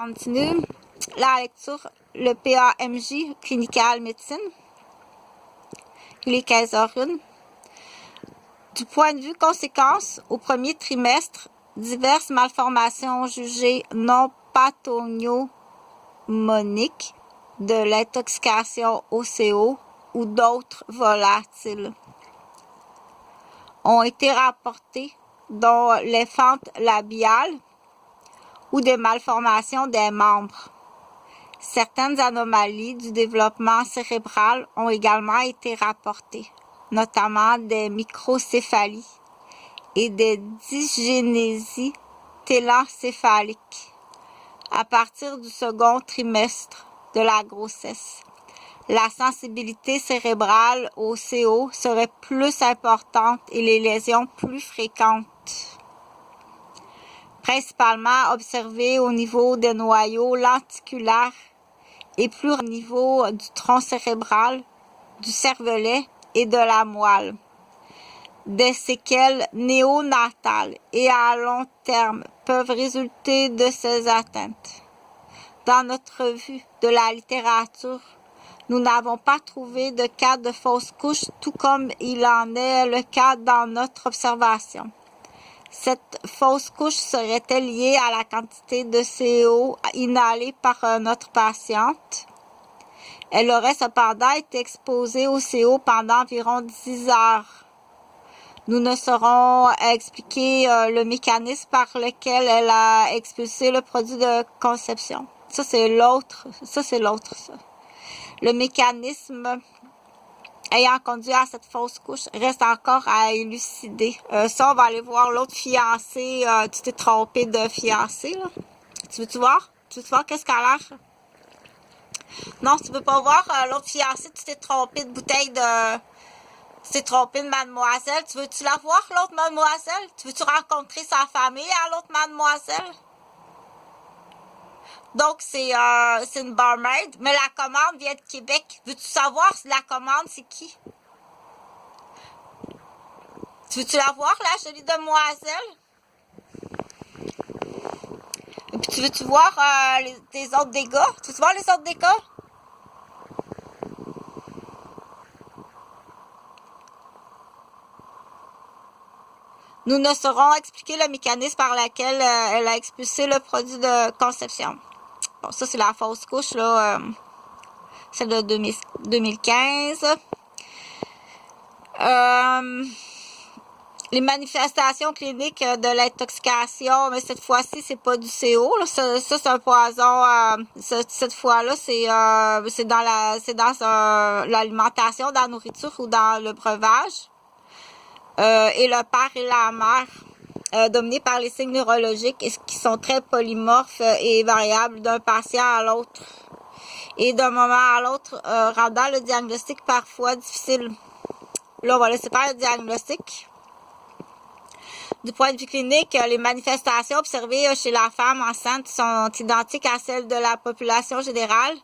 continue la lecture, le PAMJ, Clinical Médecine. Il est 15h01. Du point de vue conséquences, au premier trimestre, diverses malformations jugées non pathognomoniques de l'intoxication au CO ou d'autres volatiles ont été rapportées, dont les fentes labiales ou des malformations des membres. Certaines anomalies du développement cérébral ont également été rapportées, notamment des microcéphalies et des dysgénésies télencéphaliques à partir du second trimestre de la grossesse. La sensibilité cérébrale au CO serait plus importante et les lésions plus fréquentes, principalement observées au niveau des noyaux lenticulaires et plus au niveau du tronc cérébral, du cervelet et de la moelle. Des séquelles néonatales et à long terme peuvent résulter de ces atteintes. Dans notre revue de la littérature, nous n'avons pas trouvé de cas de fausse couche, tout comme il en est le cas dans notre observation. Cette fausse couche serait-elle liée à la quantité de CO inhalée par notre patiente? Elle aurait cependant été exposée au CO pendant environ 10 heures. Nous ne saurons expliquer le mécanisme par lequel elle a expulsé le produit de conception. Ça, c'est l'autre. Le mécanisme ayant conduit à cette fausse couche reste encore à élucider. Ça, on va aller voir l'autre fiancée. Tu t'es trompé de fiancée, là. Tu veux-tu voir? Qu'est-ce qu'elle a l'air? Non, tu veux pas voir l'autre fiancée, tu t'es trompé de bouteille de... Tu t'es trompé de mademoiselle. Tu veux-tu la voir, l'autre mademoiselle? Tu veux-tu rencontrer sa famille à l'autre mademoiselle? Donc, c'est une barmaid, mais la commande vient de Québec. Veux-tu savoir si la commande, c'est qui? Tu veux-tu la voir, la jolie demoiselle? Et puis, tu veux-tu voir tes autres dégâts? Tu veux-tu voir les autres dégâts? Nous ne saurons expliquer le mécanisme par lequel elle a expulsé le produit de conception. Bon, ça, c'est la fausse couche, là, celle de 2015. Les manifestations cliniques de l'intoxication, mais cette fois-ci, c'est pas du CO. Là. Ça c'est un poison. Cette fois-là, c'est dans l'alimentation, dans la nourriture ou dans le breuvage. Et le père et la mère, dominés par les signes neurologiques qui sont très polymorphes et variables d'un patient à l'autre et d'un moment à l'autre, rendant le diagnostic parfois difficile. Là, on va laisser faire le diagnostic. Du point de vue clinique, les manifestations observées chez la femme enceinte sont identiques à celles de la population générale.